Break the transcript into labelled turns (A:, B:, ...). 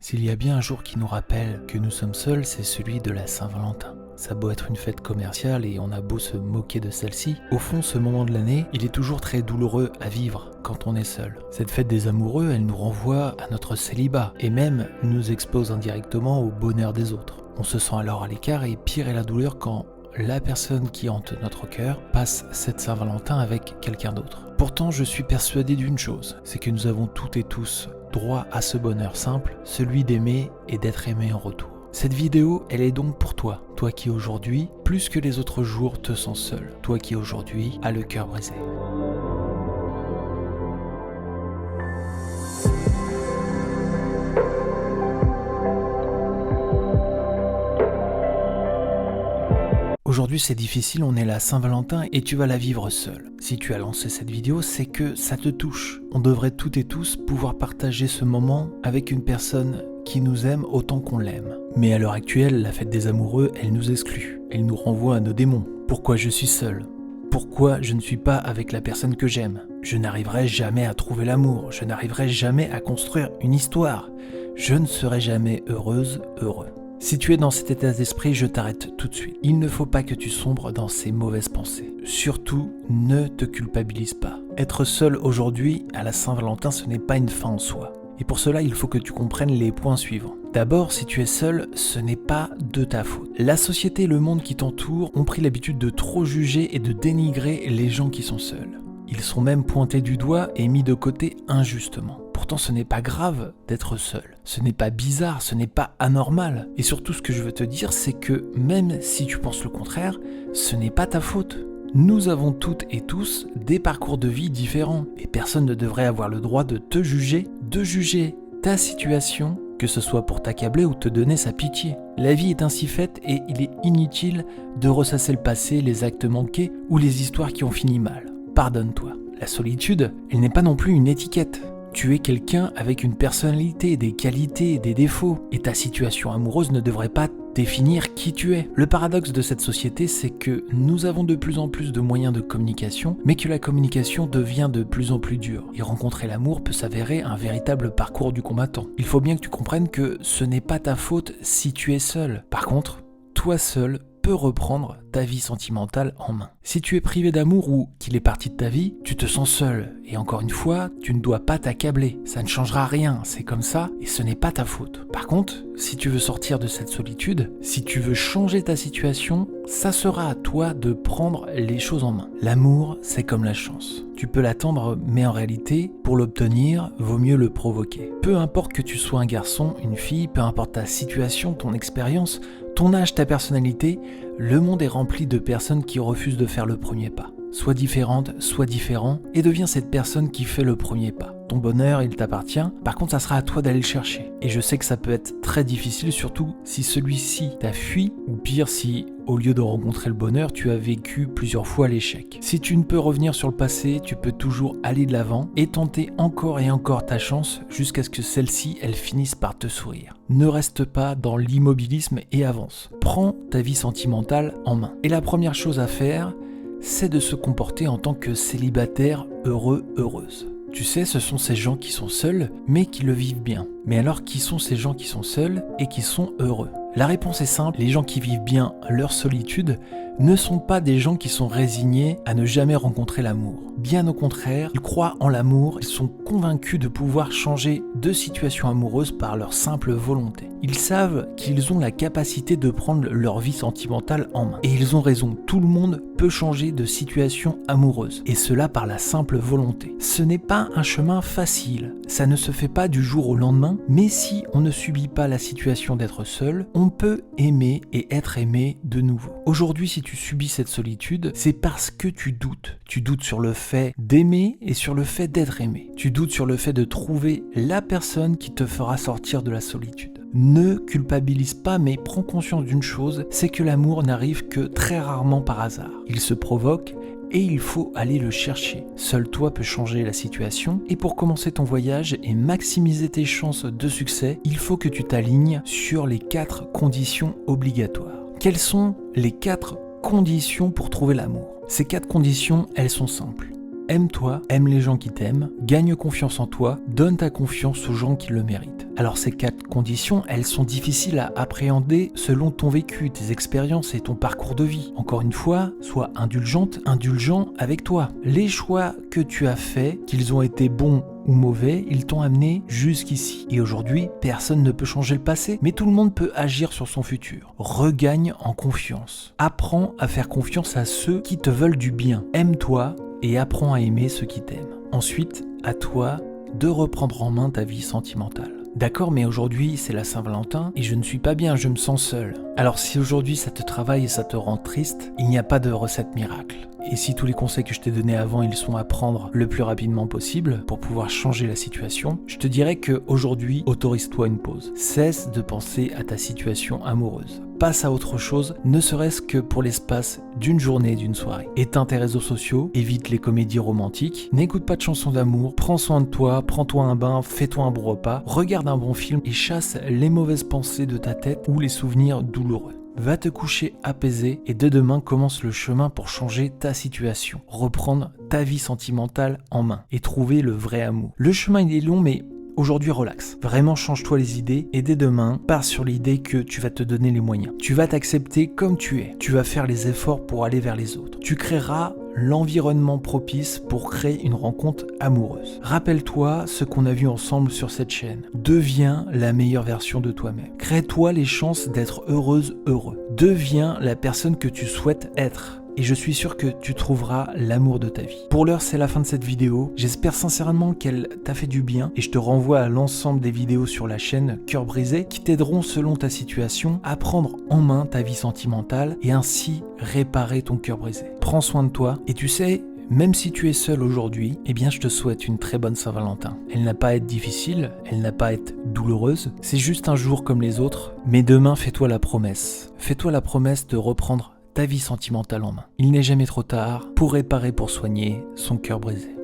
A: S'il y a bien un jour qui nous rappelle que nous sommes seuls, c'est celui de la Saint-Valentin. Ça a beau être une fête commerciale et on a beau se moquer de celle-ci, au fond ce moment de l'année, il est toujours très douloureux à vivre quand on est seul. Cette fête des amoureux, elle nous renvoie à notre célibat et même nous expose indirectement au bonheur des autres. On se sent alors à l'écart et pire est la douleur quand la personne qui hante notre cœur passe cette Saint-Valentin avec quelqu'un d'autre. Pourtant, je suis persuadé d'une chose, c'est que nous avons toutes et tous droit à ce bonheur simple, celui d'aimer et d'être aimé en retour. Cette vidéo, elle est donc pour toi, toi qui aujourd'hui, plus que les autres jours, te sens seul, toi qui aujourd'hui as le cœur brisé. Aujourd'hui c'est difficile, on est la Saint-Valentin et tu vas la vivre seul. Si tu as lancé cette vidéo, c'est que ça te touche. On devrait toutes et tous pouvoir partager ce moment avec une personne qui nous aime autant qu'on l'aime. Mais à l'heure actuelle, la fête des amoureux, elle nous exclut. Elle nous renvoie à nos démons. Pourquoi je suis seul ? Pourquoi je ne suis pas avec la personne que j'aime ? Je n'arriverai jamais à trouver l'amour. Je n'arriverai jamais à construire une histoire. Je ne serai jamais heureuse, heureux. Si tu es dans cet état d'esprit, je t'arrête tout de suite. Il ne faut pas que tu sombres dans ces mauvaises pensées. Surtout, ne te culpabilise pas. Être seul aujourd'hui, à la Saint-Valentin, ce n'est pas une fin en soi. Et pour cela, il faut que tu comprennes les points suivants. D'abord, si tu es seul, ce n'est pas de ta faute. La société et le monde qui t'entoure ont pris l'habitude de trop juger et de dénigrer les gens qui sont seuls. Ils sont même pointés du doigt et mis de côté injustement. Pourtant, ce n'est pas grave d'être seul. Ce n'est pas bizarre, ce n'est pas anormal. Et surtout, ce que je veux te dire, c'est que même si tu penses le contraire, ce n'est pas ta faute. Nous avons toutes et tous des parcours de vie différents. Et personne ne devrait avoir le droit de te juger, de juger ta situation, que ce soit pour t'accabler ou te donner sa pitié. La vie est ainsi faite et il est inutile de ressasser le passé, les actes manqués ou les histoires qui ont fini mal. Pardonne-toi. La solitude, elle n'est pas non plus une étiquette. Tu es quelqu'un avec une personnalité, des qualités, des défauts. Et ta situation amoureuse ne devrait pas définir qui tu es. Le paradoxe de cette société, c'est que nous avons de plus en plus de moyens de communication, mais que la communication devient de plus en plus dure. Et rencontrer l'amour peut s'avérer un véritable parcours du combattant. Il faut bien que tu comprennes que ce n'est pas ta faute si tu es seul. Par contre, toi seul, reprendre ta vie sentimentale en main. Si tu es privé d'amour ou qu'il est parti de ta vie, tu te sens seul. Et encore une fois, tu ne dois pas t'accabler. Ça ne changera rien, c'est comme ça et ce n'est pas ta faute. Par contre, si tu veux sortir de cette solitude, si tu veux changer ta situation, ça sera à toi de prendre les choses en main. L'amour, c'est comme la chance. Tu peux l'attendre, mais en réalité, pour l'obtenir, vaut mieux le provoquer. Peu importe que tu sois un garçon, une fille, peu importe ta situation, ton expérience, ton âge, ta personnalité, le monde est rempli de personnes qui refusent de faire le premier pas. Sois différente, sois différent et deviens cette personne qui fait le premier pas. Ton bonheur, il t'appartient, par contre ça sera à toi d'aller le chercher. Et je sais que ça peut être très difficile, surtout si celui-ci t'a fui, ou pire si, au lieu de rencontrer le bonheur, tu as vécu plusieurs fois l'échec. Si tu ne peux revenir sur le passé, tu peux toujours aller de l'avant et tenter encore et encore ta chance jusqu'à ce que celle-ci, elle finisse par te sourire. Ne reste pas dans l'immobilisme et avance. Prends ta vie sentimentale en main. Et la première chose à faire, c'est de se comporter en tant que célibataire heureux, heureuse. Tu sais, ce sont ces gens qui sont seuls, mais qui le vivent bien. Mais alors, qui sont ces gens qui sont seuls et qui sont heureux ? La réponse est simple, les gens qui vivent bien leur solitude ne sont pas des gens qui sont résignés à ne jamais rencontrer l'amour. Bien au contraire, ils croient en l'amour, ils sont convaincus de pouvoir changer de situation amoureuse par leur simple volonté. Ils savent qu'ils ont la capacité de prendre leur vie sentimentale en main. Et ils ont raison, tout le monde peut changer de situation amoureuse. Et cela par la simple volonté. Ce n'est pas un chemin facile, ça ne se fait pas du jour au lendemain, mais si on ne subit pas la situation d'être seul, on peut aimer et être aimé de nouveau. Aujourd'hui, si tu subis cette solitude, c'est parce que tu doutes. Tu doutes sur le fait d'aimer et sur le fait d'être aimé. Tu doutes sur le fait de trouver la personne qui te fera sortir de la solitude. Ne culpabilise pas, mais prends conscience d'une chose, c'est que l'amour n'arrive que très rarement par hasard. Il se provoque et il faut aller le chercher. Seul toi peux changer la situation et pour commencer ton voyage et maximiser tes chances de succès, il faut que tu t'alignes sur les 4 conditions obligatoires. Quelles sont les 4 conditions pour trouver l'amour? Ces 4 conditions, elles sont simples. Aime-toi, aime les gens qui t'aiment, gagne confiance en toi, donne ta confiance aux gens qui le méritent. Alors ces 4 conditions, elles sont difficiles à appréhender selon ton vécu, tes expériences et ton parcours de vie. Encore une fois, sois indulgent avec toi. Les choix que tu as faits, qu'ils ont été bons ou mauvais, ils t'ont amené jusqu'ici. Et aujourd'hui, personne ne peut changer le passé, mais tout le monde peut agir sur son futur. Regagne en confiance. Apprends à faire confiance à ceux qui te veulent du bien. Aime-toi et apprends à aimer ceux qui t'aiment. Ensuite, à toi de reprendre en main ta vie sentimentale. D'accord, mais aujourd'hui c'est la Saint-Valentin et je ne suis pas bien, je me sens seul. Alors si aujourd'hui ça te travaille et ça te rend triste, il n'y a pas de recette miracle. Et si tous les conseils que je t'ai donnés avant, ils sont à prendre le plus rapidement possible pour pouvoir changer la situation, je te dirais qu'aujourd'hui, autorise-toi une pause. Cesse de penser à ta situation amoureuse. Passe à autre chose, ne serait-ce que pour l'espace d'une journée et d'une soirée. Éteins tes réseaux sociaux, évite les comédies romantiques, n'écoute pas de chansons d'amour, prends soin de toi, prends-toi un bain, fais-toi un bon repas, regarde un bon film et chasse les mauvaises pensées de ta tête ou les souvenirs douloureux. Va te coucher apaisé et dès demain commence le chemin pour changer ta situation, reprendre ta vie sentimentale en main et trouver le vrai amour. Le chemin il est long mais aujourd'hui relax, vraiment change-toi les idées et dès demain pars sur l'idée que tu vas te donner les moyens. Tu vas t'accepter comme tu es, tu vas faire les efforts pour aller vers les autres. Tu créeras l'environnement propice pour créer une rencontre amoureuse. Rappelle-toi ce qu'on a vu ensemble sur cette chaîne. Deviens la meilleure version de toi-même. Crée-toi les chances d'être heureuse, heureux. Deviens la personne que tu souhaites être. Et je suis sûr que tu trouveras l'amour de ta vie. Pour l'heure, c'est la fin de cette vidéo. J'espère sincèrement qu'elle t'a fait du bien et je te renvoie à l'ensemble des vidéos sur la chaîne Cœur brisé qui t'aideront selon ta situation à prendre en main ta vie sentimentale et ainsi réparer ton cœur brisé. Prends soin de toi et tu sais, même si tu es seul aujourd'hui, eh bien je te souhaite une très bonne Saint-Valentin. Elle n'a pas à être difficile, elle n'a pas à être douloureuse, c'est juste un jour comme les autres, mais demain fais-toi la promesse. Fais-toi la promesse de reprendre ta vie sentimentale en main. Il n'est jamais trop tard pour réparer, pour soigner son cœur brisé.